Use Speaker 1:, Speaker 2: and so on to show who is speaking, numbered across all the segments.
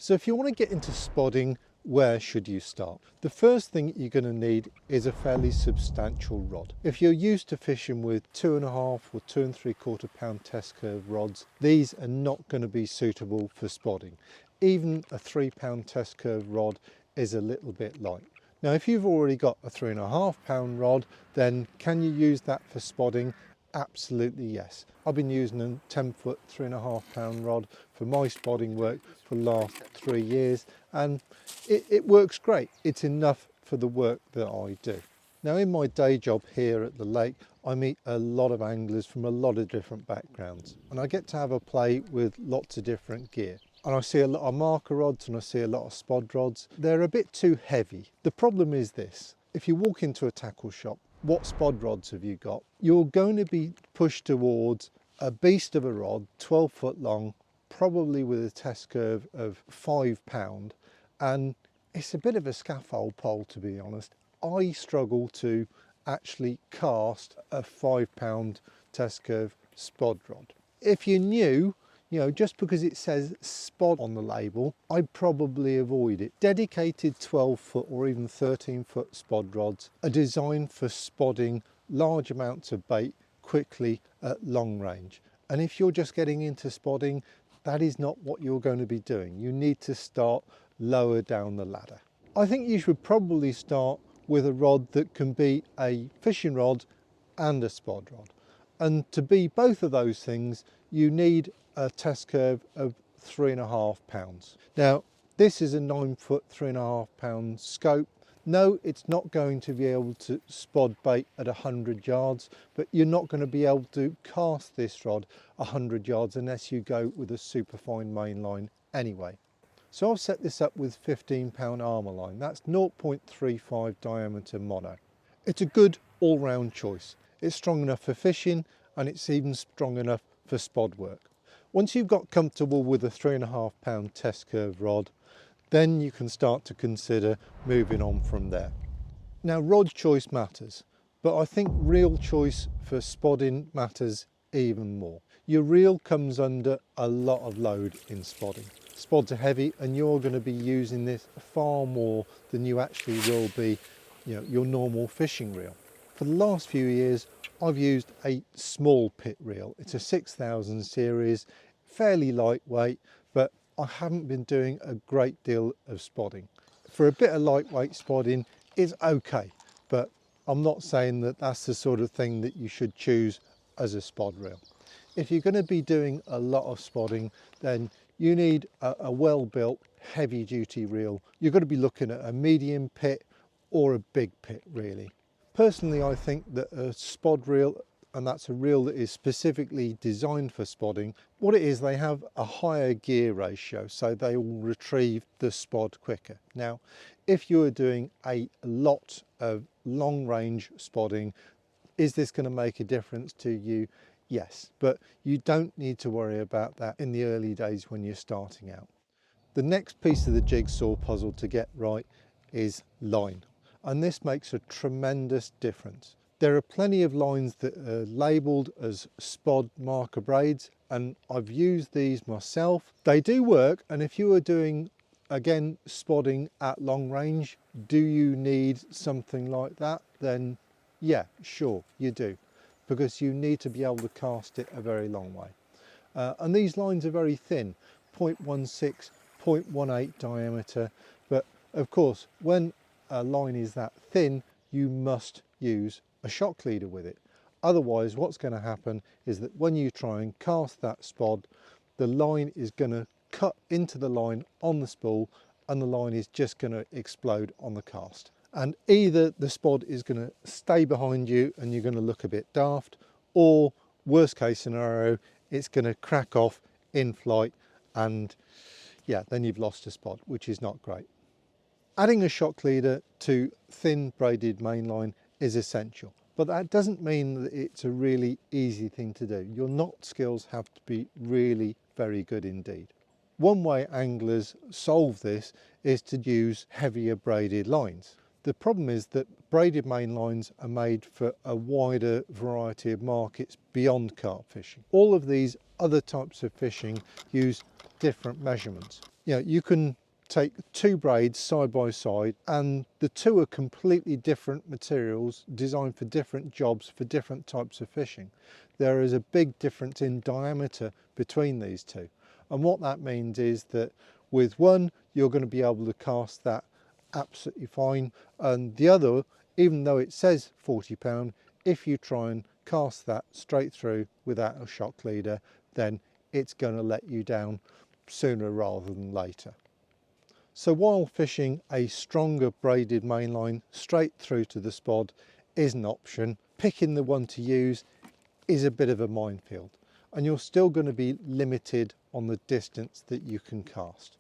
Speaker 1: So if you want to get into spodding, where should you start? The first thing you're going to need is a fairly substantial rod. If you're used to fishing with 2.5 or 2 3/4 pound test curve rods, these are not going to be suitable for spodding. Even a 3 pound test curve rod is a little bit light. Now, if you've already got a 3.5 pound rod, then can you use that for spodding? Absolutely yes. I've been using a 10-foot 3.5 pound rod for my spodding work for the last 3 years, and it works great. It's enough for the work that I do. Now, in my day job here at the lake, I meet a lot of anglers from a lot of different backgrounds, and I get to have a play with lots of different gear. And I see a lot of marker rods and I see a lot of spod rods. They're a bit too heavy. The problem is this: if you walk into a tackle shop, what spod rods have you got? You're going to be pushed towards a beast of a rod, 12 foot long, probably with a test curve of 5 pound, and it's a bit of a scaffold pole, to be honest. I struggle to actually cast a 5 pound test curve spod rod. If you're new, you know, just because it says spod on the label, I'd probably avoid it. Dedicated 12 foot or even 13 foot spod rods are designed for spodding large amounts of bait quickly at long range. And if you're just getting into spodding, that is not what you're going to be doing. You need to start lower down the ladder. I think you should probably start with a rod that can be a fishing rod and a spod rod. And to be both of those things, you need a test curve of 3.5 pounds. Now, this is a 9 foot 3.5 pound scope. No, it's not going to be able to spod bait at 100 yards, but you're not going to be able to cast this rod 100 yards unless you go with a superfine mainline anyway. So I've set this up with 15 pound armour line. That's 0.35 diameter mono. It's a good all-round choice. It's strong enough for fishing, and it's even strong enough for spod work. Once you've got comfortable with a 3.5 pound test curve rod, then you can start to consider moving on from there. Now, rod choice matters, but I think reel choice for spodding matters even more. Your reel comes under a lot of load in spodding. Spods are heavy, and you're going to be using this far more than you actually will be, you know, your normal fishing reel. For the last few years, I've used a small pit reel. It's a 6000 series, fairly lightweight, but I haven't been doing a great deal of spodding. For a bit of lightweight spodding, it's okay, but I'm not saying that that's the sort of thing that you should choose as a spod reel. If you're going to be doing a lot of spodding, then you need a well-built, heavy-duty reel. You're going to be looking at a medium pit or a big pit, really. Personally, I think that a spod reel, and that's a reel that is specifically designed for spodding, what it is, they have a higher gear ratio, so they will retrieve the spod quicker. Now, if you are doing a lot of long-range spodding, is this going to make a difference to you? Yes, but you don't need to worry about that in the early days when you're starting out. The next piece of the jigsaw puzzle to get right is line, and this makes a tremendous difference. There are plenty of lines that are labelled as spod marker braids, and I've used these myself. They do work, and if you are doing, again, spodding at long range, do you need something like that? Then yeah, sure, you do, because you need to be able to cast it a very long way. And these lines are very thin, 0.16, 0.18 diameter, but of course, when a line is that thin, you must use a shock leader with it. Otherwise, what's going to happen is that when you try and cast that spod, the line is going to cut into the line on the spool, and the line is just going to explode on the cast. And either the spod is going to stay behind you and you're going to look a bit daft, or worst case scenario, it's going to crack off in flight, and yeah, then you've lost a spod, which is not great. Adding a shock leader to thin braided mainline is essential, but that doesn't mean that it's a really easy thing to do. Your knot skills have to be really very good indeed. One way anglers solve this is to use heavier braided lines. The problem is that braided main lines are made for a wider variety of markets beyond carp fishing. All of these other types of fishing use different measurements. You know, you can take two braids side by side and the two are completely different materials designed for different jobs for different types of fishing. There is a big difference in diameter between these two, and what that means is that with one you're going to be able to cast that absolutely fine, and the other, even though it says 40 pound, if you try and cast that straight through without a shock leader, then it's going to let you down sooner rather than later. So while fishing a stronger braided mainline straight through to the spod is an option, picking the one to use is a bit of a minefield, and you're still going to be limited on the distance that you can cast.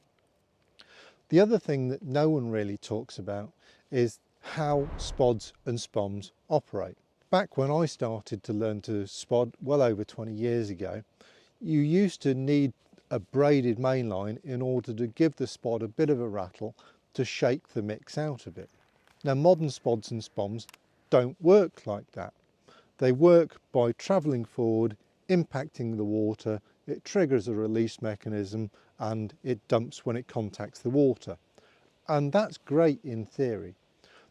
Speaker 1: The other thing that no one really talks about is how spods and spombs operate. Back when I started to learn to spod well over 20 years ago, you used to need a braided mainline in order to give the spod a bit of a rattle to shake the mix out of it. Now modern spods and spombs don't work like that. They work by travelling forward, impacting the water, it triggers a release mechanism and it dumps when it contacts the water. And that's great in theory.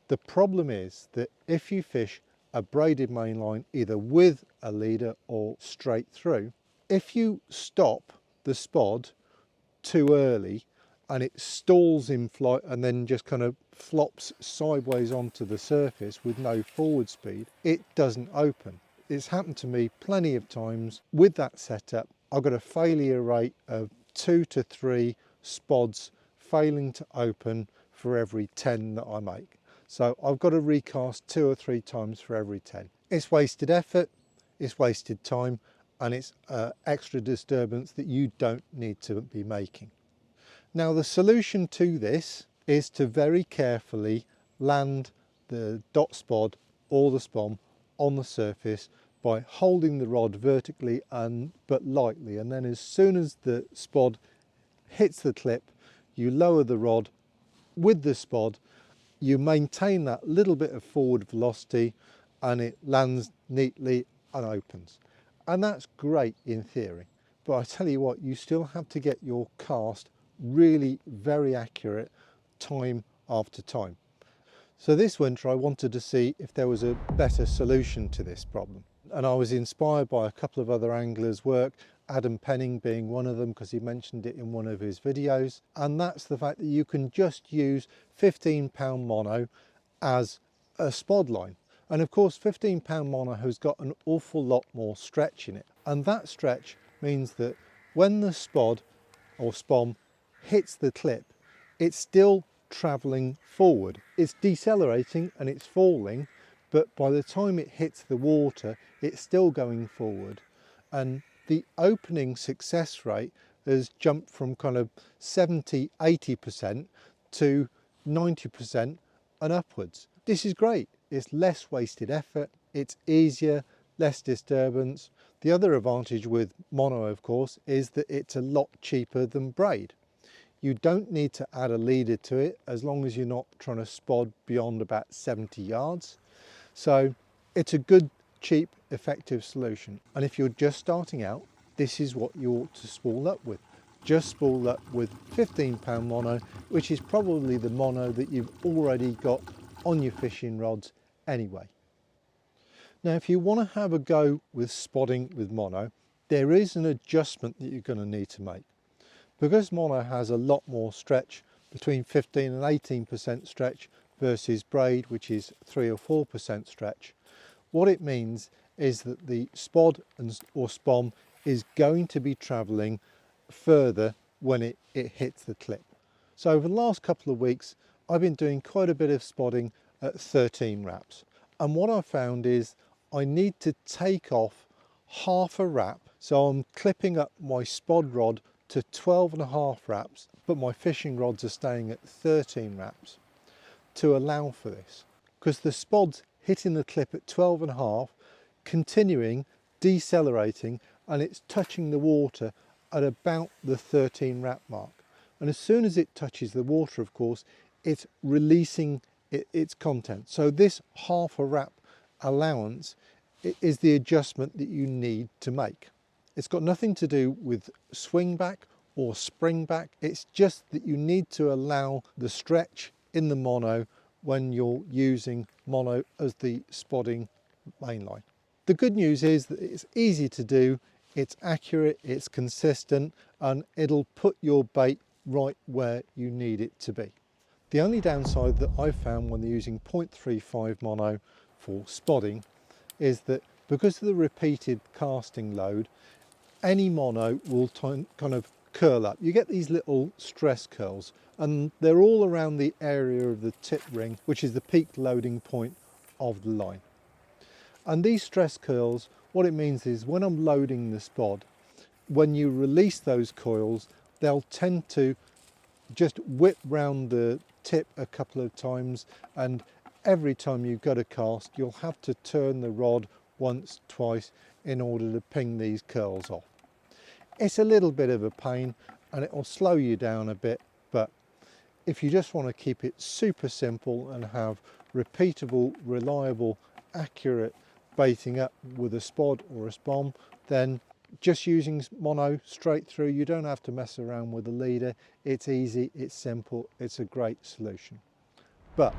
Speaker 1: The problem is that if you fish a braided mainline either with a leader or straight through, if you stop the spod too early and it stalls in flight and then just kind of flops sideways onto the surface with no forward speed, it doesn't open. It's happened to me plenty of times with that setup. I've got a failure rate of 2 to 3 spods failing to open for every 10 that I make. So I've got to recast 2 or 3 times for every 10. It's wasted effort, it's wasted time, and it's extra disturbance that you don't need to be making. Now the solution to this is to very carefully land the dot spod or the spomb on the surface by holding the rod vertically but lightly, and then as soon as the spod hits the clip you lower the rod with the spod, you maintain that little bit of forward velocity and it lands neatly and opens. And that's great in theory, but I tell you what, you still have to get your cast really very accurate time after time. So this winter I wanted to see if there was a better solution to this problem, and I was inspired by a couple of other anglers' work, Adam Penning being one of them because he mentioned it in one of his videos, and that's the fact that you can just use 15 pound mono as a spod line. And of course 15 pound mono has got an awful lot more stretch in it, and that stretch means that when the spod or spomb hits the clip, it's still travelling forward. It's decelerating and it's falling, but by the time it hits the water it's still going forward, and the opening success rate has jumped from kind of 70-80% to 90% and upwards. This is great. It's less wasted effort, it's easier, less disturbance. The other advantage with mono, of course, is that it's a lot cheaper than braid. You don't need to add a leader to it as long as you're not trying to spod beyond about 70 yards. So it's a good, cheap, effective solution. And if you're just starting out, this is what you ought to spool up with. Just spool up with 15 pound mono, which is probably the mono that you've already got on your fishing rods anyway. Now if you want to have a go with spodding with mono, there is an adjustment that you're going to need to make. Because mono has a lot more stretch, between 15 and 18% stretch versus braid, which is 3 or 4% stretch, what it means is that the spod or spomb is going to be travelling further when it hits the clip. So over the last couple of weeks I've been doing quite a bit of spodding at 13 wraps, and what I found is I need to take off half a wrap, so I'm clipping up my spod rod to 12.5 wraps, but my fishing rods are staying at 13 wraps to allow for this, because the spod's hitting the clip at 12.5, continuing, decelerating, and it's touching the water at about the 13 wrap mark. And as soon as it touches the water, of course, it's releasing its content. So this half a wrap allowance is the adjustment that you need to make. It's got nothing to do with swing back or spring back. It's just that you need to allow the stretch in the mono when you're using mono as the spodding mainline. The good news is that it's easy to do, it's accurate, it's consistent, and it'll put your bait right where you need it to be. The only downside that I've found when using 0.35 mono for spodding is that because of the repeated casting load, any mono will kind of curl up. You get these little stress curls, and they're all around the area of the tip ring, which is the peak loading point of the line. And these stress curls, what it means is when I'm loading the spod, when you release those coils, they'll tend to just whip round the tip a couple of times, and every time you go to cast, you'll have to turn the rod once, twice in order to ping these curls off. It's a little bit of a pain and it will slow you down a bit, but if you just want to keep it super simple and have repeatable, reliable, accurate baiting up with a spod or a spomb, then just using mono straight through, you don't have to mess around with the leader. It's easy, it's simple, it's a great solution. But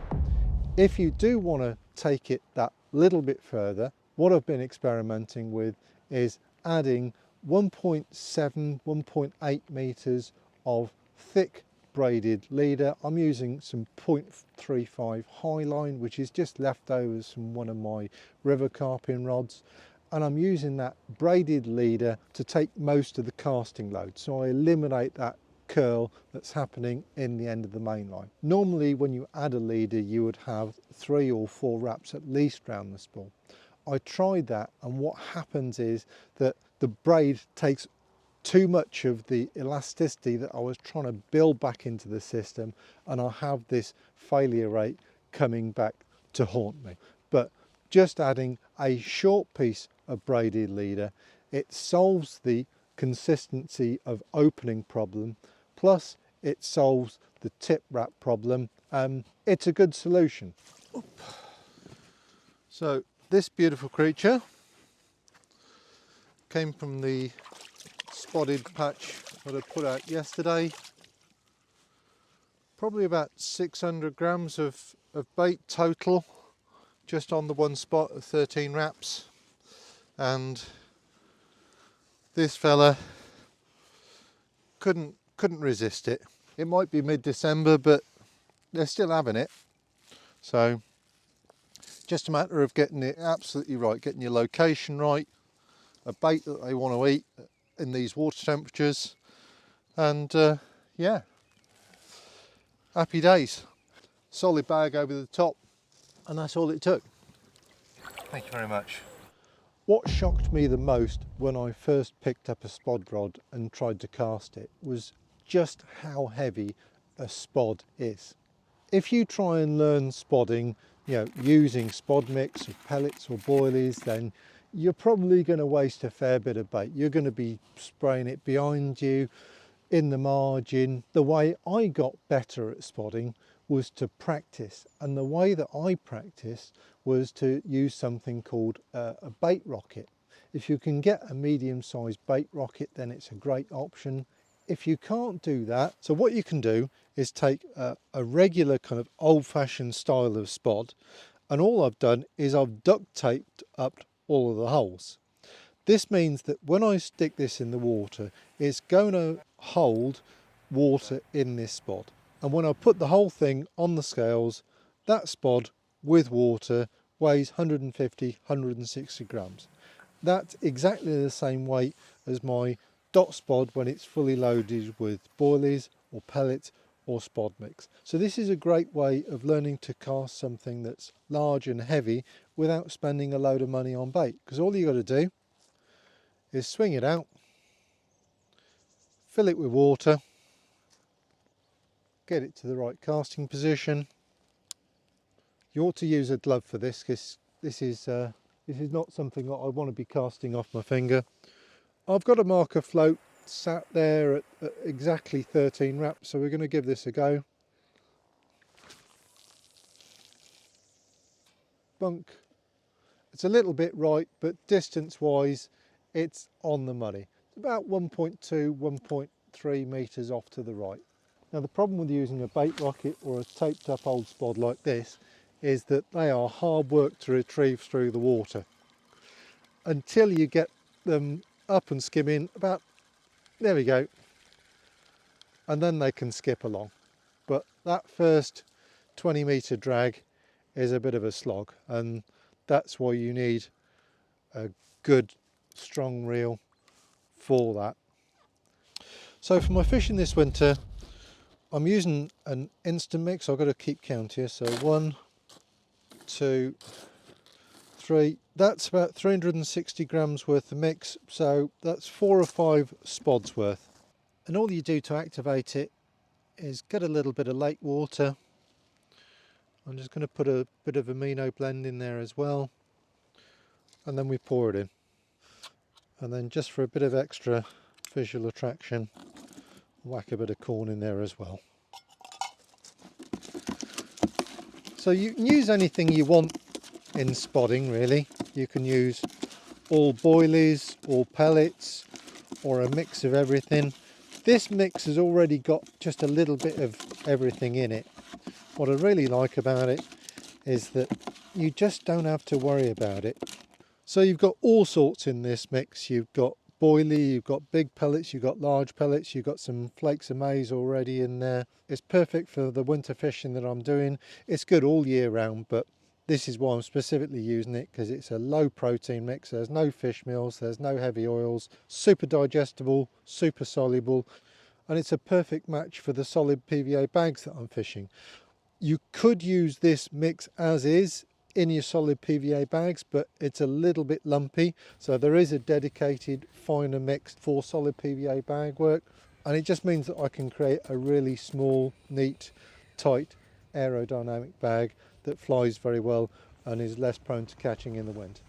Speaker 1: if you do want to take it that little bit further, what I've been experimenting with is adding 1.7, 1.8 meters of thick braided leader. I'm using some 0.35 highline, which is just leftovers from one of my river carping rods, and I'm using that braided leader to take most of the casting load, so I eliminate that curl that's happening in the end of the main line. Normally when you add a leader you would have 3 or 4 wraps at least round the spool. I tried that, and what happens is that the braid takes too much of the elasticity that I was trying to build back into the system, and I have this failure rate coming back to haunt me. But just adding a short piece of braided leader, it solves the consistency of opening problem, plus it solves the tip wrap problem. It's a good solution. So this beautiful creature came from the spotted patch that I put out yesterday. Probably about 600 grams of bait total, just on the one spot of 13 wraps. And this fella couldn't resist it. It might be mid-December, but they're still having it. So just a matter of getting it absolutely right, getting your location right, a bait that they want to eat in these water temperatures, and yeah, happy days. Solid bag over the top, and that's all it took.
Speaker 2: Thank you very much.
Speaker 1: What shocked me the most when I first picked up a spod rod and tried to cast it was just how heavy a spod is. If you try and learn spodding, using spod mix or pellets or boilies, then you're probably going to waste a fair bit of bait. You're going to be spraying it behind you, in the margin. The way I got better at spodding was to practice, and the way that I practiced was to use something called a bait rocket. If you can get a medium-sized bait rocket, then it's a great option. If you can't do that, so what you can do is take a regular kind of old-fashioned style of spod, and all I've done is I've duct taped up all of the holes. This means that when I stick this in the water, it's going to hold water in this spod. And when I put the whole thing on the scales, that spod with water weighs 150, 160 grams. That's exactly the same weight as my dot spod when it's fully loaded with boilies or pellets or spod mix. So this is a great way of learning to cast something that's large and heavy without spending a load of money on bait, because all you got to do is swing it out, fill it with water, get it to the right casting position. You ought to use a glove for this, because this is not something that I want to be casting off my finger. I've got a marker float sat there at exactly 13 wraps, so we're going to give this a go. Bunk. It's a little bit right, but distance wise it's on the money. It's about 1.2, 3 metres off to the right. Now the problem with using a bait rocket or a taped up old spod like this is that they are hard work to retrieve through the water. Until you get them up and skimming about, there we go, and then they can skip along. But that first 20 metre drag is a bit of a slog, and that's why you need a good strong reel for that. So for my fishing this winter, I'm using an instant mix. I've got to keep count here. So 1, 2, 3. That's about 360 grams worth of mix. So that's 4 or 5 spods worth. And all you do to activate it is get a little bit of lake water. I'm just going to put a bit of amino blend in there as well. And then we pour it in. And then just for a bit of extra visual attraction, whack a bit of corn in there as well. So you can use anything you want in spodding really. You can use all boilies, all pellets, or a mix of everything. This mix has already got just a little bit of everything in it. What I really like about it is that you just don't have to worry about it. So you've got all sorts in this mix. You've got boilie, you've got big pellets, you've got large pellets, you've got some flakes of maize already in there. It's perfect for the winter fishing that I'm doing. It's good all year round, but this is why I'm specifically using it, because it's a low protein mix. There's no fish meals, there's no heavy oils, super digestible, super soluble, and it's a perfect match for the solid PVA bags that I'm fishing. You could use this mix as is in your solid PVA bags, but it's a little bit lumpy, so there is a dedicated finer mix for solid PVA bag work, and it just means that I can create a really small, neat, tight aerodynamic bag that flies very well and is less prone to catching in the wind.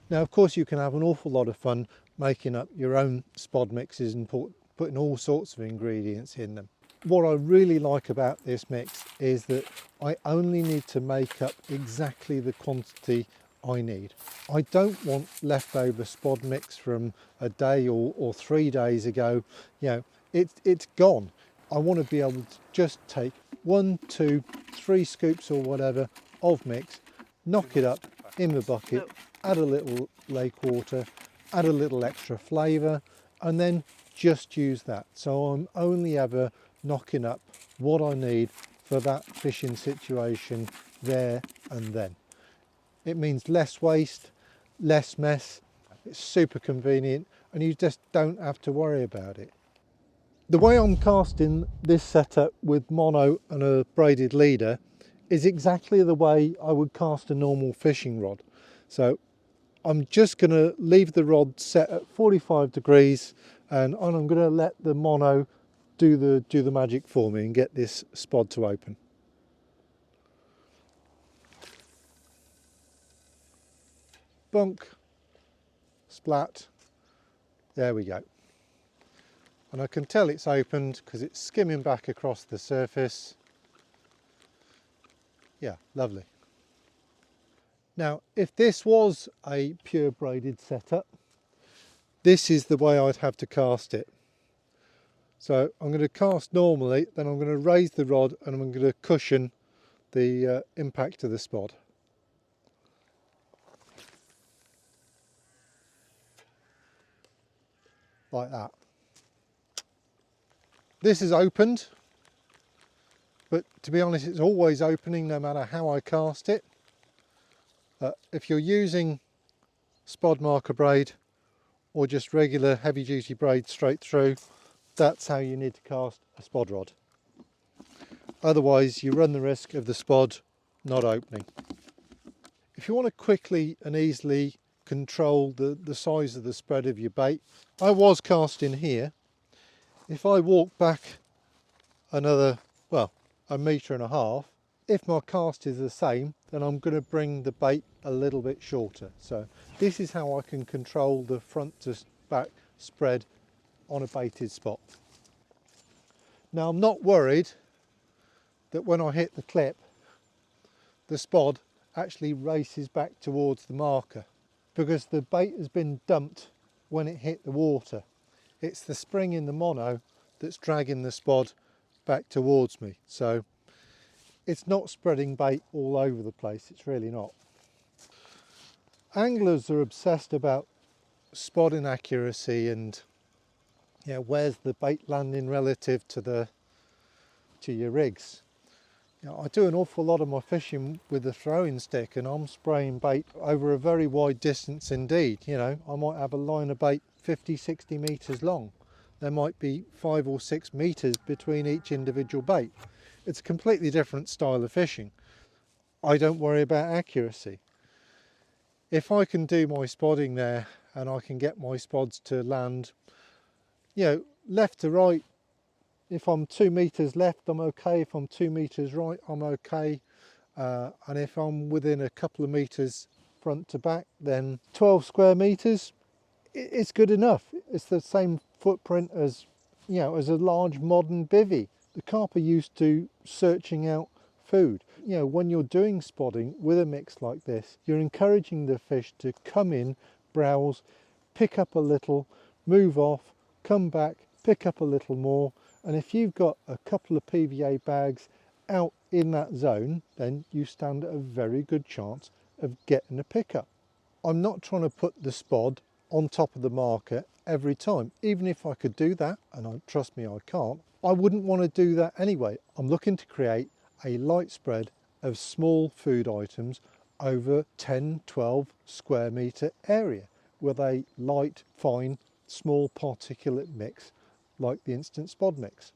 Speaker 1: Now of course you can have an awful lot of fun making up your own spod mixes and putting all sorts of ingredients in them. What I really like about this mix is that I only need to make up exactly the quantity I need. I don't want leftover spod mix from a day or 3 days ago. You know, it's gone. I want to be able to just take 1, 2, 3 scoops or whatever of mix, knock it up in the bucket, add a little lake water, add a little extra flavour, and then just use that. So I'm only ever knocking up what I need for that fishing situation there and then. It means less waste, less mess, it's super convenient, and you just don't have to worry about it. The way I'm casting this setup with mono and a braided leader is exactly the way I would cast a normal fishing rod. So I'm just going to leave the rod set at 45 degrees and I'm going to let the mono do the magic for me and get this spod to open. Bunk, splat, there we go. And I can tell it's opened because it's skimming back across the surface. Yeah, lovely. Now, if this was a pure braided setup, this is the way I'd have to cast it. So I'm going to cast normally, then I'm going to raise the rod and I'm going to cushion the impact of the spod. Like that. This is opened, but to be honest it's always opening no matter how I cast it. If you're using spod marker braid or just regular heavy duty braid straight through, that's how you need to cast a spod rod. Otherwise you run the risk of the spod not opening. If you want to quickly and easily control the size of the spread of your bait, I was casting here. If I walk back another, well, 1.5 meters, if my cast is the same, then I'm going to bring the bait a little bit shorter. So this is how I can control the front to back spread on a baited spot. Now I'm not worried that when I hit the clip, the spod actually races back towards the marker because the bait has been dumped when it hit the water. It's the spring in the mono that's dragging the spod back towards me. So it's not spreading bait all over the place, it's really not. Anglers are obsessed about spodding accuracy and where's the bait landing relative to your rigs. I do an awful lot of my fishing with a throwing stick, and I'm spraying bait over a very wide distance indeed. I might have a line of bait 50-60 metres long. There might be 5 or 6 metres between each individual bait. It's a completely different style of fishing. I don't worry about accuracy. If I can do my spodding there and I can get my spods to land, left to right, if I'm 2 metres left, I'm okay. If I'm 2 metres right, I'm okay. And if I'm within a couple of metres front to back, then 12 square metres, it's good enough. It's the same footprint as, as a large modern bivvy. The carp are used to searching out food. When you're doing spodding with a mix like this, you're encouraging the fish to come in, browse, pick up a little, move off, come back, pick up a little more. And if you've got a couple of PVA bags out in that zone, then you stand a very good chance of getting a pickup. I'm not trying to put the spod on top of the marker every time. Even if I could do that, and trust me, I can't, I wouldn't want to do that anyway. I'm looking to create a light spread of small food items over 10-12 square metre area with a light, fine, small particulate mix like the instant spod mix.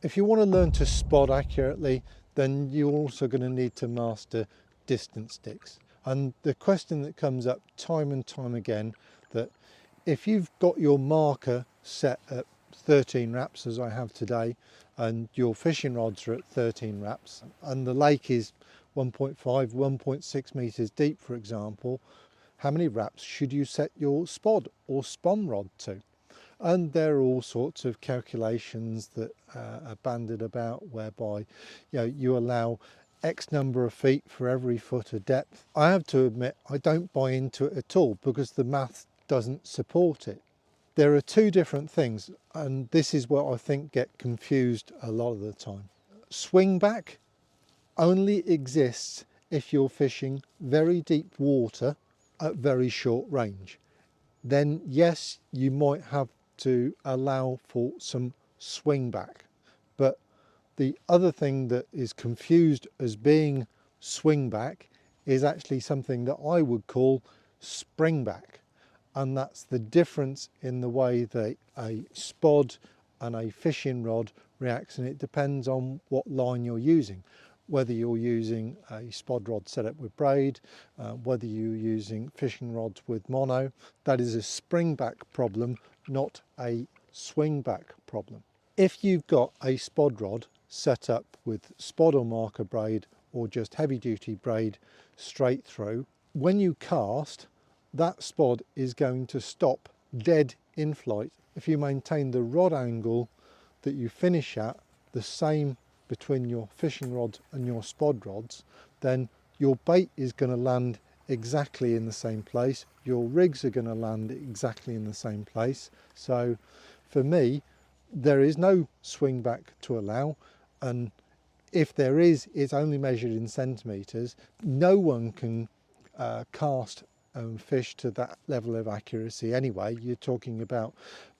Speaker 1: If you want to learn to spod accurately, then you're also going to need to master distance sticks. And the question that comes up time and time again, that if you've got your marker set at 13 wraps as I have today, and your fishing rods are at 13 wraps, and the lake is 1.5, 1.6 metres deep, for example, how many wraps should you set your spod or spomb rod to? And there are all sorts of calculations that are bandied about, whereby you allow X number of feet for every foot of depth. I have to admit, I don't buy into it at all because the math doesn't support it. There are two different things, and this is what I think get confused a lot of the time. Swing back only exists if you're fishing very deep water at very short range. Then yes, you might have to allow for some swing back. But the other thing that is confused as being swing back is actually something that I would call spring back. And that's the difference in the way that a spod and a fishing rod reacts, and it depends on what line you're using. Whether you're using a spod rod set up with braid, whether you're using fishing rods with mono, that is a spring back problem, not a swing back problem. If you've got a spod rod set up with spod or marker braid or just heavy duty braid straight through, when you cast, that spod is going to stop dead in flight. If you maintain the rod angle that you finish at the same between your fishing rods and your spod rods, then your bait is going to land exactly in the same place. Your rigs are going to land exactly in the same place. So for me, there is no swing back to allow, and if there is, it's only measured in centimetres. No one can cast and fish to that level of accuracy anyway. You're talking about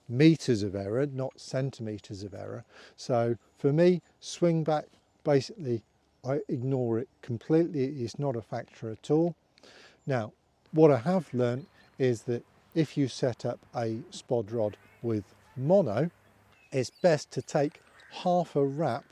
Speaker 1: meters of error, not centimeters of error. So for me, swing back, basically I ignore it completely. It's not a factor at all. Now, what I have learned is that if you set up a spod rod with mono, it's best to take half a wrap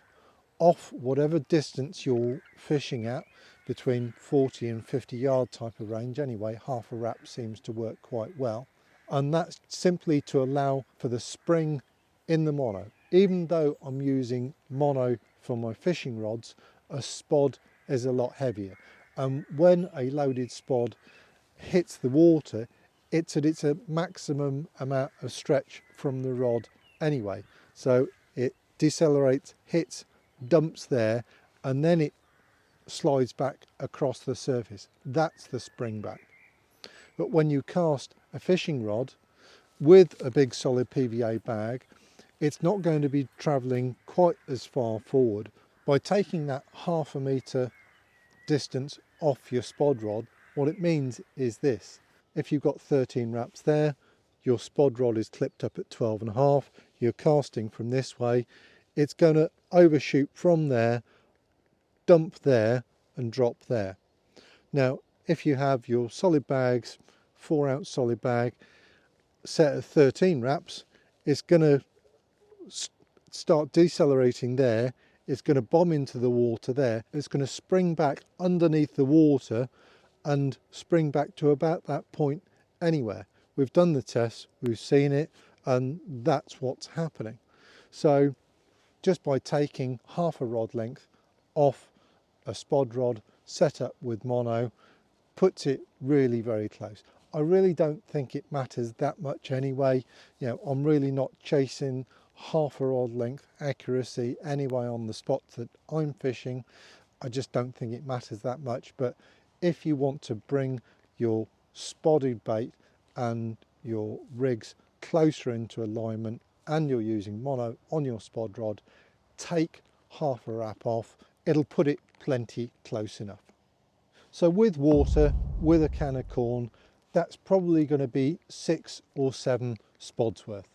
Speaker 1: off whatever distance you're fishing at, between 40 and 50 yard type of range anyway. Half a wrap seems to work quite well, and that's simply to allow for the spring in the mono. Even though I'm using mono for my fishing rods, a spod is a lot heavier, and when a loaded spod hits the water, it's at its maximum amount of stretch from the rod anyway, so it decelerates, hits, dumps there, and then it slides back across the surface. That's the spring back. But when you cast a fishing rod with a big solid PVA bag, it's not going to be travelling quite as far forward. By taking that 1/2 metre distance off your spod rod, what it means is this: if you've got 13 wraps there, your spod rod is clipped up at 12.5, you're casting from this way, it's going to overshoot from there, dump there and drop there. Now if you have your solid bags, 4-ounce solid bag set at 13 wraps, it's going to start decelerating there, it's going to bomb into the water there, it's going to spring back underneath the water and spring back to about that point anywhere. We've done the test, we've seen it, and that's what's happening. So just by taking 1/2 rod length off a spod rod set up with mono puts it really very close. I really don't think it matters that much anyway. You know, I'm really not chasing 1/2 rod length accuracy anyway on the spots that I'm fishing. I just don't think it matters that much. But if you want to bring your spotted bait and your rigs closer into alignment and you're using mono on your spod rod, take 1/2 wrap off. It'll put it plenty close enough. So with water, with a can of corn, that's probably going to be 6 or 7 spods worth.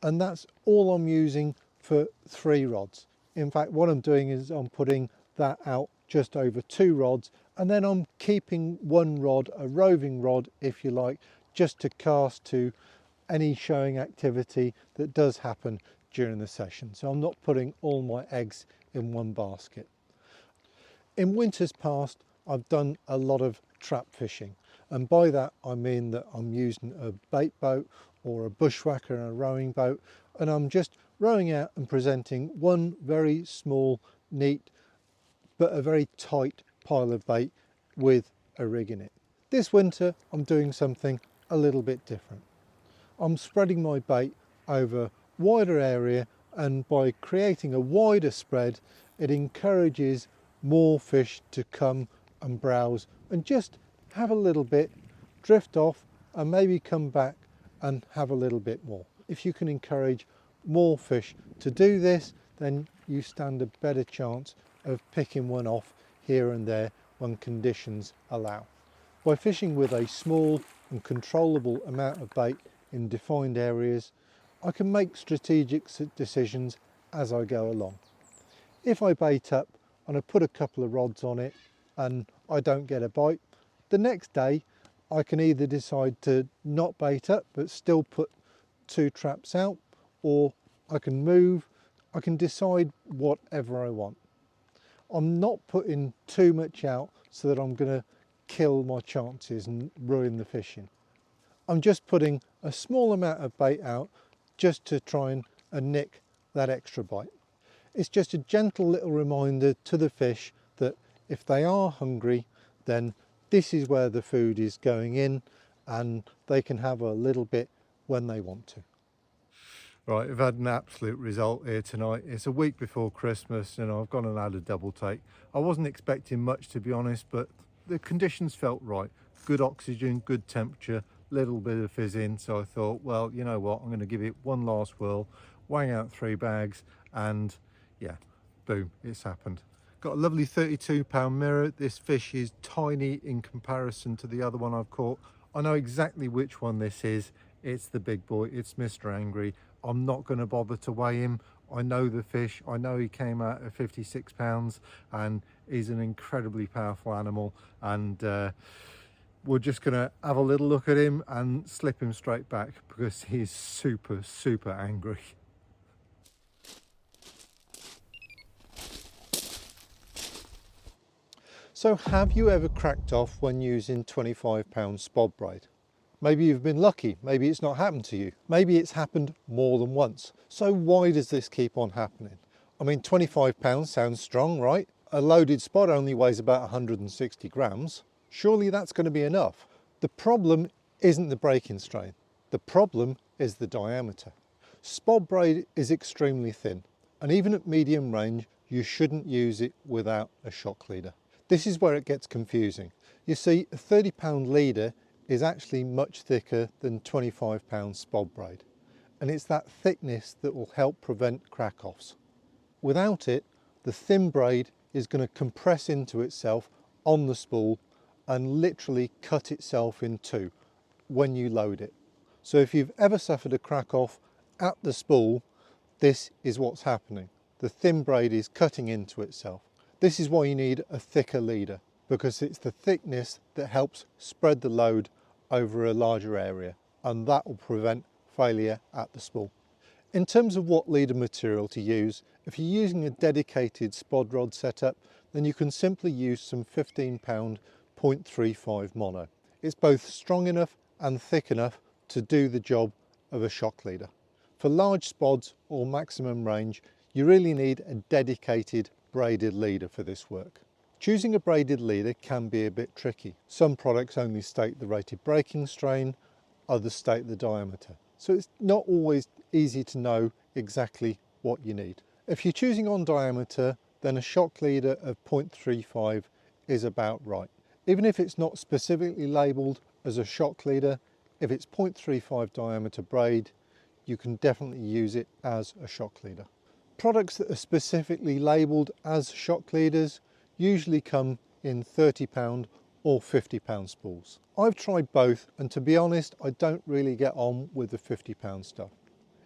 Speaker 1: And that's all I'm using for 3 rods. In fact, what I'm doing is I'm putting that out just over 2 rods, and then I'm keeping 1 rod, a roving rod if you like, just to cast to any showing activity that does happen during the session. So I'm not putting all my eggs in one basket. In winters past, I've done a lot of trap fishing, and by that I mean that I'm using a bait boat or a bushwhacker and a rowing boat, and I'm just rowing out and presenting one very small, neat but a very tight pile of bait with a rig in it. This winter I'm doing something a little bit different. I'm spreading my bait over wider area, and by creating a wider spread it encourages more fish to come and browse and just have a little bit, drift off and maybe come back and have a little bit more. If you can encourage more fish to do this, then you stand a better chance of picking one off here and there when conditions allow. By fishing with a small and controllable amount of bait in defined areas, I can make strategic decisions as I go along. If I bait up and I put a couple of rods on it and I don't get a bite, the next day I can either decide to not bait up but still put 2 traps out, or I can move, I can decide whatever I want. I'm not putting too much out so that I'm going to kill my chances and ruin the fishing. I'm just putting a small amount of bait out just to try and nick that extra bite. It's just a gentle little reminder to the fish that if they are hungry, then this is where the food is going in, and they can have a little bit when they want to. Right, I've had an absolute result here tonight. It's a week before Christmas and I've gone and had a double take. I wasn't expecting much, to be honest, but the conditions felt right. Good oxygen, good temperature, little bit of fizz in, so I thought, well, you know what, I'm going to give it one last whirl, wang out 3 bags, and yeah, boom, it's happened. Got a lovely 32-pound mirror. This fish is tiny in comparison to the other one I've caught. I know exactly which one this is. It's the big boy, it's Mr. Angry. I'm not going to bother to weigh him. I know the fish, I know he came out at 56 pounds and he's an incredibly powerful animal, and we're just going to have a little look at him and slip him straight back because he's super angry. So have you ever cracked off when using 25-pound spod braid? Maybe you've been lucky, maybe it's not happened to you, maybe it's happened more than once. So why does this keep on happening? I mean, 25 pounds sounds strong, right? A loaded spod only weighs about 160 grams. Surely that's going to be enough. The problem isn't the breaking strain. The problem is the diameter. Spod braid is extremely thin, and even at medium range, you shouldn't use it without a shock leader. This is where it gets confusing. You see, a 30-pound leader is actually much thicker than 25-pound spod braid. and it's that thickness that will help prevent crack-offs. Without it, the thin braid is going to compress into itself on the spool and literally cut itself in two when you load it. So if you've ever suffered a crack-off at the spool, this is what's happening. The thin braid is cutting into itself. This is why you need a thicker leader, because it's the thickness that helps spread the load over a larger area, and that will prevent failure at the spool. In terms of what leader material to use, if you're using a dedicated spod rod setup, then you can simply use some 15-pound 0.35 mono. It's both strong enough and thick enough to do the job of a shock leader. For large spods or maximum range, you really need a dedicated braided leader for this work. Choosing a braided leader can be a bit tricky. Some products only state the rated breaking strain, others state the diameter. So it's not always easy to know exactly what you need. If you're choosing on diameter, then a shock leader of 0.35 is about right. Even if it's not specifically labelled as a shock leader, if it's 0.35 diameter braid, you can definitely use it as a shock leader. Products that are specifically labelled as shock leaders usually come in £30 or £50 spools. I've tried both, and to be honest, I don't really get on with the £50 stuff.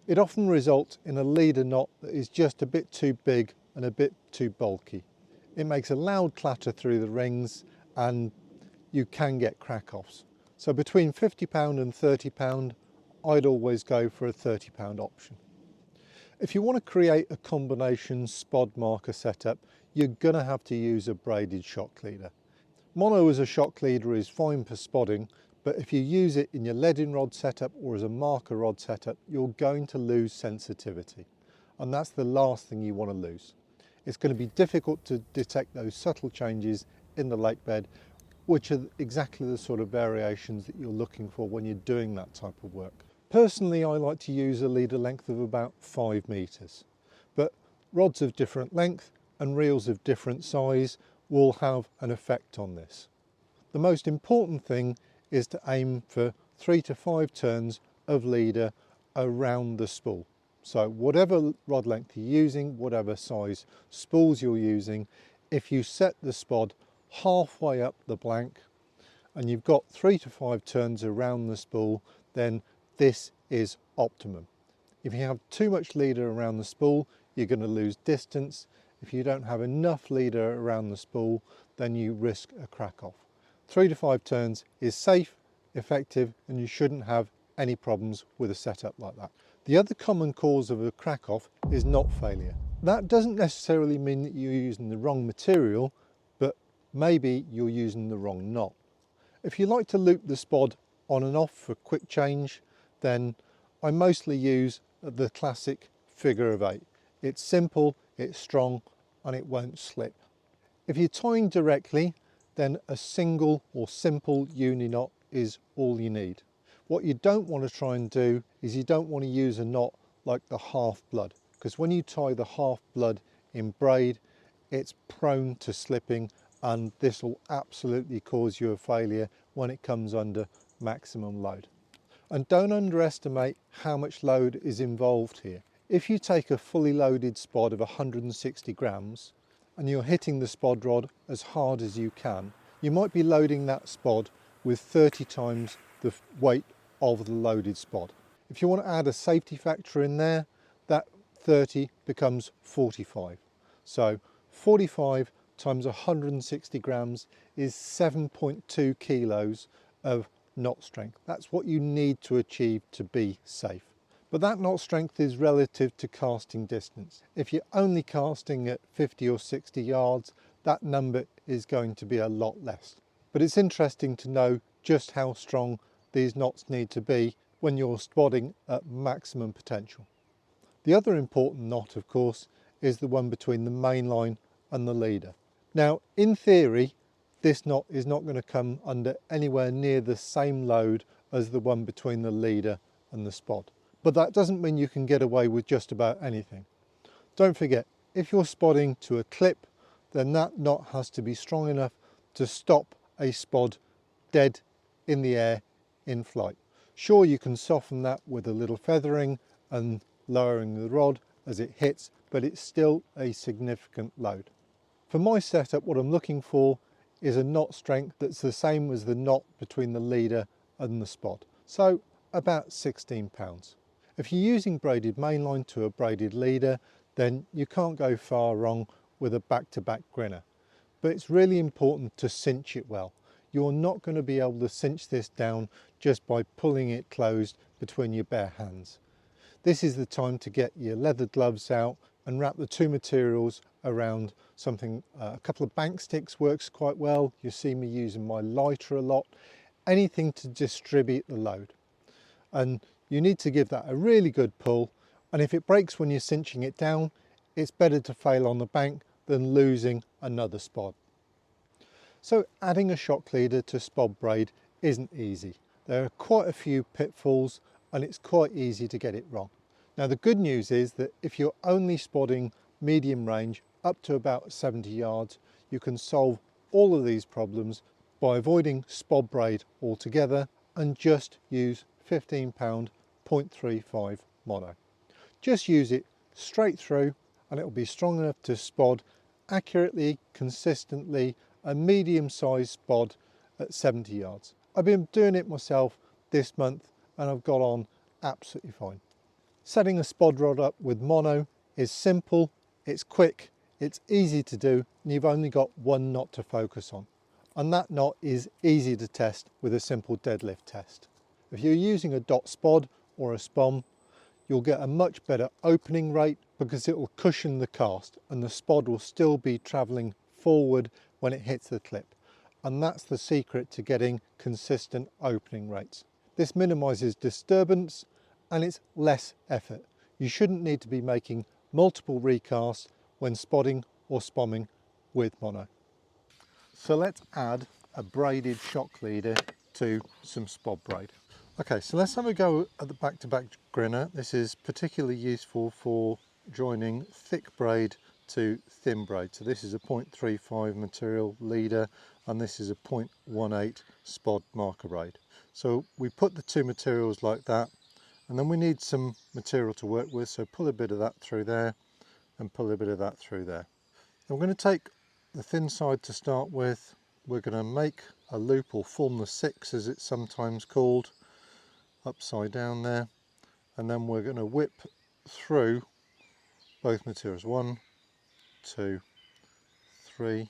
Speaker 1: It often results in a leader knot that is just a bit too big and a bit too bulky. It makes a loud clatter through the rings and you can get crack-offs. So between £50 and £30, I'd always go for a £30 option. If you want to create a combination spod marker setup, you're going to have to use a braided shock leader. Mono as a shock leader is fine for spodding, but if you use it in your leading rod setup or as a marker rod setup, you're going to lose sensitivity. And that's the last thing you want to lose. It's going to be difficult to detect those subtle changes in the lake bed, which are exactly the sort of variations that you're looking for when you're doing that type of work. Personally, I like to use a leader length of about 5 meters, but rods of different length and reels of different size will have an effect on this. The most important thing is to aim for 3 to 5 turns of leader around the spool. So whatever rod length you're using, whatever size spools you're using, if you set the spod halfway up the blank and you've got 3 to 5 turns around the spool, then this is optimum. If you have too much leader around the spool, you're going to lose distance. If you don't have enough leader around the spool, then you risk a crack off. 3 to 5 turns is safe, effective, and you shouldn't have any problems with a setup like that. The other common cause of a crack off is knot failure. That doesn't necessarily mean that you're using the wrong material, but maybe you're using the wrong knot. If you like to loop the spod on and off for quick change, then I mostly use the classic figure of 8. It's simple, it's strong, and it won't slip. If you're tying directly, then a single or simple uni knot is all you need. What you don't want to try and do is you don't want to use a knot like the half blood, because when you tie the half blood in braid, it's prone to slipping, and this will absolutely cause you a failure when it comes under maximum load. And don't underestimate how much load is involved here. If you take a fully loaded spod of 160 grams and you're hitting the spod rod as hard as you can, you might be loading that spod with 30 times the weight of the loaded spod. If you want to add a safety factor in there, that 30 becomes 45. So 45 times 160 grams is 7.2 kilos of knot strength. That's what you need to achieve to be safe. But that knot strength is relative to casting distance. If you're only casting at 50 or 60 yards, that number is going to be a lot less. But it's interesting to know just how strong these knots need to be when you're spodding at maximum potential. The other important knot, of course, is the one between the mainline and the leader. Now, in theory, this knot is not going to come under anywhere near the same load as the one between the leader and the spod. But that doesn't mean you can get away with just about anything. Don't forget, if you're spodding to a clip, then that knot has to be strong enough to stop a spod dead in the air in flight. Sure, you can soften that with a little feathering and lowering the rod as it hits, but it's still a significant load. For my setup, what I'm looking for is a knot strength that's the same as the knot between the leader and the spod, so about 16 pounds. If you're using braided mainline to a braided leader, then you can't go far wrong with a back-to-back grinner. But it's really important to cinch it well. You're not going to be able to cinch this down just by pulling it closed between your bare hands. This is the time to get your leather gloves out and wrap the two materials around something. A couple of bank sticks works quite well. You see me using my lighter a lot. Anything to distribute the load. And you need to give that a really good pull, and if it breaks when you're cinching it down, it's better to fail on the bank than losing another spod. So adding a shock leader to spod braid isn't easy. There are quite a few pitfalls and it's quite easy to get it wrong. Now the good news is that if you're only spodding medium range up to about 70 yards, you can solve all of these problems by avoiding spod braid altogether and just use 15 pound 0.35 mono. Just use it straight through and it will be strong enough to spod accurately, consistently, a medium-sized spod at 70 yards. I've been doing it myself this month and I've got on absolutely fine. Setting a spod rod up with mono is simple, it's quick, it's easy to do, and you've only got one knot to focus on. And that knot is easy to test with a simple deadlift test. If you're using a dot spod or a spomb, you'll get a much better opening rate because it will cushion the cast and the spod will still be travelling forward when it hits the clip. And that's the secret to getting consistent opening rates. This minimises disturbance and it's less effort. You shouldn't need to be making multiple recasts when spodding or spomming with mono. So let's add a braided shock leader to some spod braid. Okay, so let's have a go at the back-to-back grinner. This is particularly useful for joining thick braid to thin braid. So this is a 0.35 material leader and this is a 0.18 spod marker braid. So we put the two materials like that and then we need some material to work with, so pull a bit of that through there and pull a bit of that through there. I'm going to take the thin side to start with. We're going to make a loop, or form the six as it's sometimes called, upside down there, and then we're going to whip through both materials. 1, 2, 3,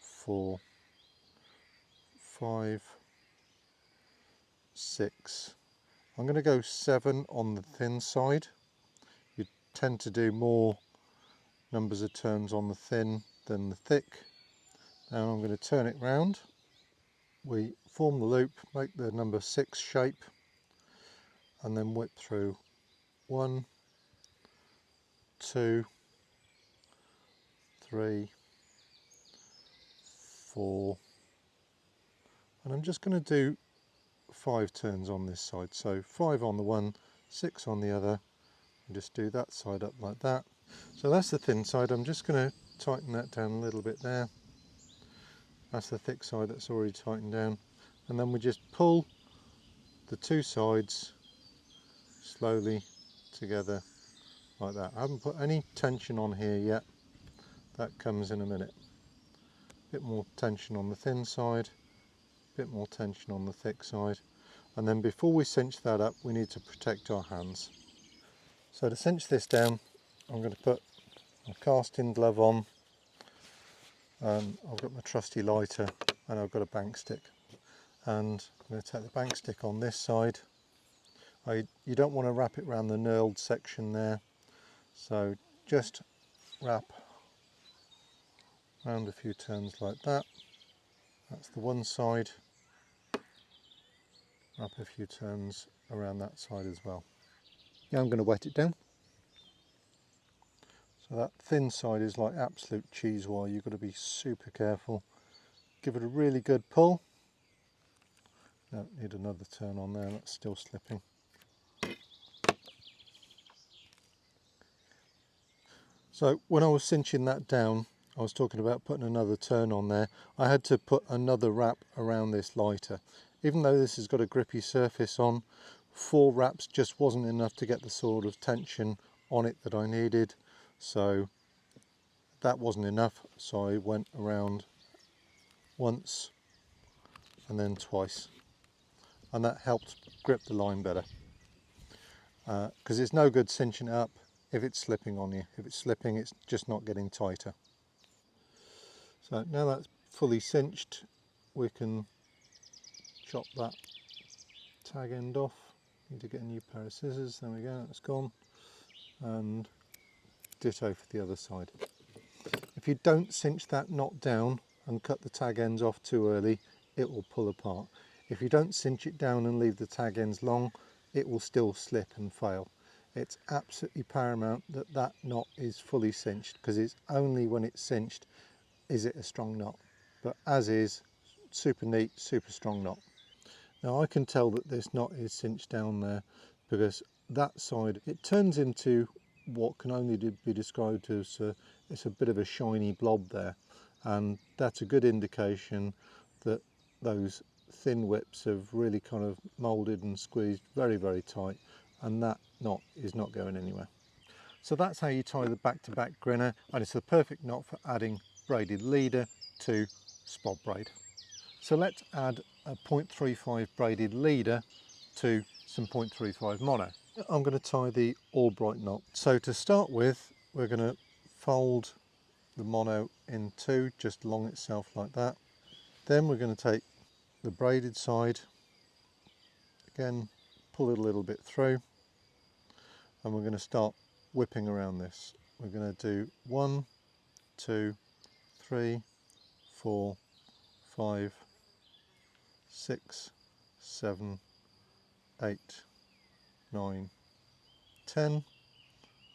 Speaker 1: 4, 5, 6. I'm going to go 7 on the thin side. You tend to do more numbers of turns on the thin than the thick. Now I'm going to turn it round. We form the loop, make the number 6 shape, and then whip through 1, 2, 3, 4, and I'm just going to do 5 turns on this side. So 5 on the one, 6 on the other, and just do that side up like that. So that's the thin side. I'm just going to tighten that down a little bit there. That's the thick side that's already tightened down, and then we just pull the two sides slowly together like that. I haven't put any tension on here yet, that comes in a minute. Bit more tension on the thin side, bit more tension on the thick side, and then before we cinch that up we need to protect our hands. So to cinch this down, I'm going to put a casting glove on. I've got my trusty lighter and I've got a bank stick, and I'm going to take the bank stick on this side. You don't want to wrap it around the knurled section there, so just wrap round a few turns like that. That's the one side. Wrap a few turns around that side as well. Now I'm going to wet it down. So that thin side is like absolute cheese wire. You've got to be super careful. Give it a really good pull. No, need another turn on there, that's still slipping. So when I was cinching that down, I was talking about putting another turn on there. I had to put another wrap around this lighter. Even though this has got a grippy surface on, 4 wraps just wasn't enough to get the sort of tension on it that I needed, so that wasn't enough, so I went around once and then twice, and that helped grip the line better, because it's no good cinching it up if it's slipping on you. If it's slipping, it's just not getting tighter. So now that's fully cinched, we can chop that tag end off. Need to get a new pair of scissors. There we go, that's gone. And ditto for the other side. If you don't cinch that knot down and cut the tag ends off too early, it will pull apart. If you don't cinch it down and leave the tag ends long, it will still slip and fail. It's absolutely paramount that that knot is fully cinched, because it's only when it's cinched is it a strong knot. But as is, super neat, super strong knot. Now I can tell that this knot is cinched down there, because that side, it turns into what can only be described as it's a bit of a shiny blob there, and that's a good indication that those thin whips have really kind of moulded and squeezed very, very tight, and that knot is not going anywhere. So that's how you tie the back-to-back grinner, and it's the perfect knot for adding braided leader to spod braid. So let's add a 0.35 braided leader to some 0.35 mono. I'm going to tie the Albright knot. So to start with, we're going to fold the mono in two, just along itself like that. Then we're going to take the braided side, again pull it a little bit through, and we're going to start whipping around this. We're going to do 1, 2, 3, 4, 5, 6, 7, 8, 9, 10.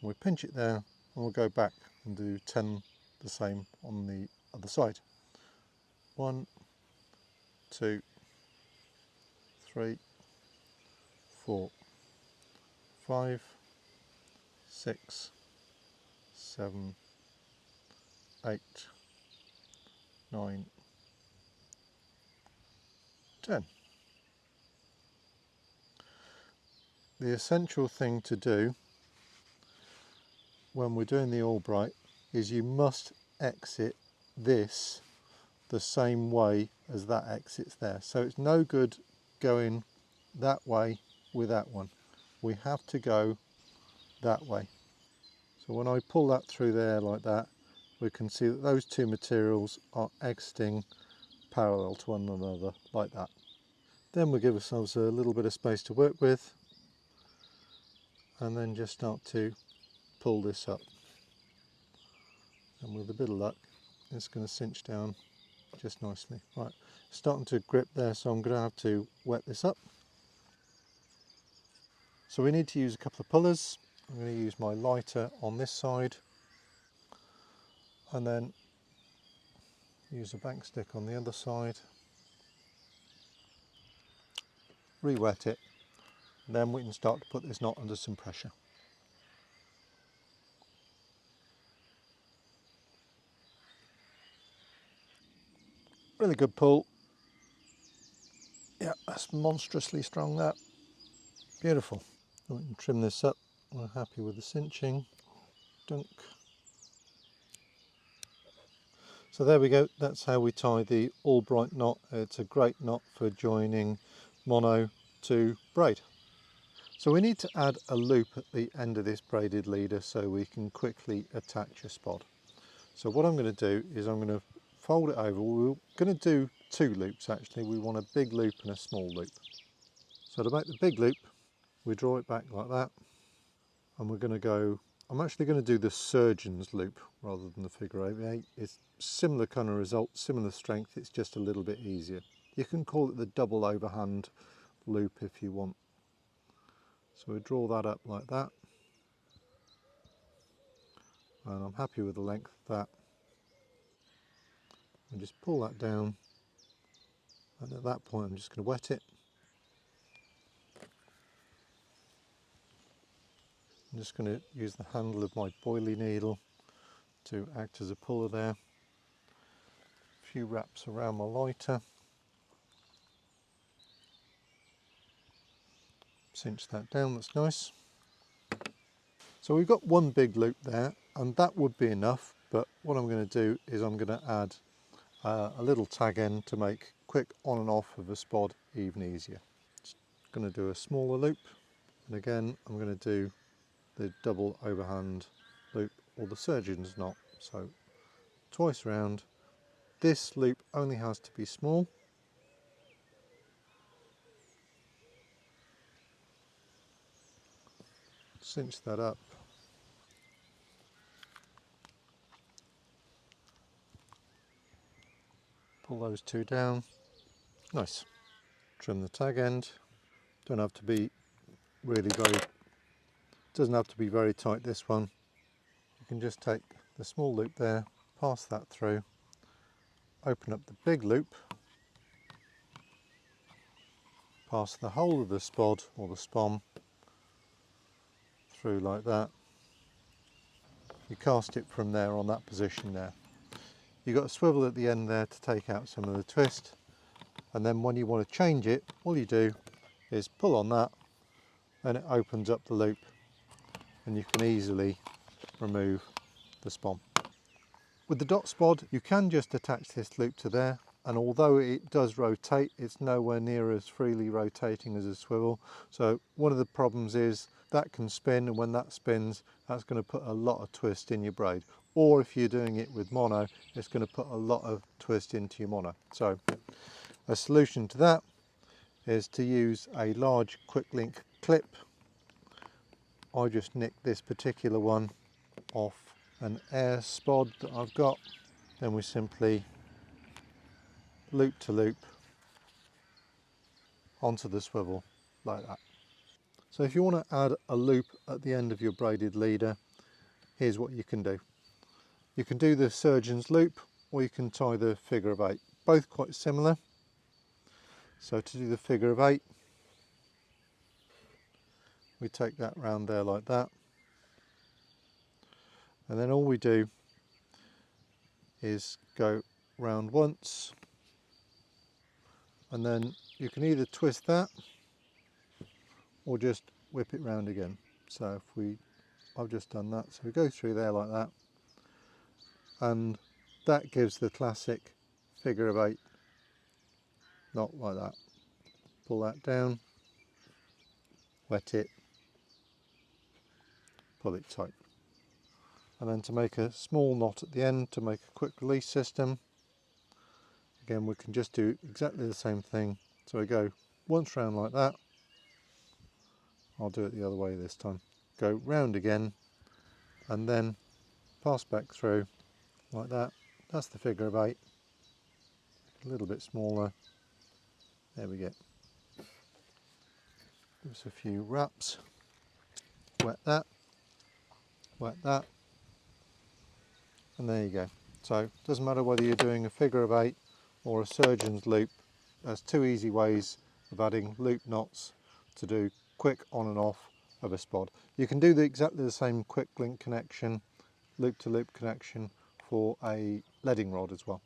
Speaker 1: We pinch it there, and we'll go back and do 10 the same on the other side. 1, 2, 3, 4, 5, 6, 7, 8, 9, 10. The essential thing to do when we're doing the Albright is you must exit this the same way as that exits there. So it's no good going that way with that one. We have to go that way. So when I pull that through there like that, we can see that those two materials are exiting parallel to one another like that. Then we give ourselves a little bit of space to work with, and then just start to pull this up. And with a bit of luck, it's going to cinch down just nicely. Right, starting to grip there, so I'm going to have to wet this up. So we need to use a couple of pullers. I'm going to use my lighter on this side, and then use a bank stick on the other side. Re-wet it, and then we can start to put this knot under some pressure. Really good pull. Yeah, that's monstrously strong, that. Beautiful. We can trim this up. We're happy with the cinching. Dunk. So there we go. That's how we tie the Albright knot. It's a great knot for joining mono to braid. So we need to add a loop at the end of this braided leader so we can quickly attach a spod. So what I'm going to do is I'm going to fold it over. We're going to do 2 loops actually. We want a big loop and a small loop. So to make the big loop, we draw it back like that, and we're going to go, I'm actually going to do the surgeon's loop rather than the figure 8. It's similar kind of result, similar strength, it's just a little bit easier. You can call it the double overhand loop if you want. So we draw that up like that, and I'm happy with the length of that. And just pull that down, and at that point I'm just going to wet it. I'm just going to use the handle of my boilie needle to act as a puller there. A few wraps around my lighter. Cinch that down, that's nice. So we've got one big loop there, and that would be enough, but what I'm going to do is I'm going to add a little tag end to make quick on and off of a spod even easier. Just going to do a smaller loop, and again I'm going to do the double overhand loop or the surgeon's knot. So twice round. This loop only has to be small. Cinch that up. Pull those two down. Nice. Trim the tag end. Don't have to be really very, doesn't have to be very tight, this one. You can just take the small loop there, pass that through, open up the big loop, pass the whole of the spod or the spomb through like that. You cast it from there on that position there. You've got a swivel at the end there to take out some of the twist, and then when you want to change it, all you do is pull on that and it opens up the loop, and you can easily remove the spomb. With the dot spod you can just attach this loop to there, and although it does rotate, it's nowhere near as freely rotating as a swivel. So one of the problems is that can spin, and when that spins, that's going to put a lot of twist in your braid. Or if you're doing it with mono, it's going to put a lot of twist into your mono. So a solution to that is to use a large quick link clip. I just nicked this particular one off an air spod that I've got. Then we simply loop to loop onto the swivel like that. So if you want to add a loop at the end of your braided leader, here's what you can do. You can do the surgeon's loop, or you can tie the figure of 8. Both quite similar. So to do the figure of 8, we take that round there like that, and then all we do is go round once, and then you can either twist that or just whip it round again. So I've just done that, so we go through there like that, and that gives the classic figure of 8 knot like that. Pull that down, wet it, pull it tight. And then to make a small knot at the end, to make a quick release system, again we can just do exactly the same thing. So we go once round like that. I'll do it the other way this time. Go round again, and then pass back through like that. That's the figure of 8. A little bit smaller. There we go. Give us a few wraps. Wet that, and there you go. So it doesn't matter whether you're doing a figure of 8 or a surgeon's loop. There's two easy ways of adding loop knots to do quick on and off of a spod. You can do exactly the same quick link connection, loop to loop connection for a leading rod as well.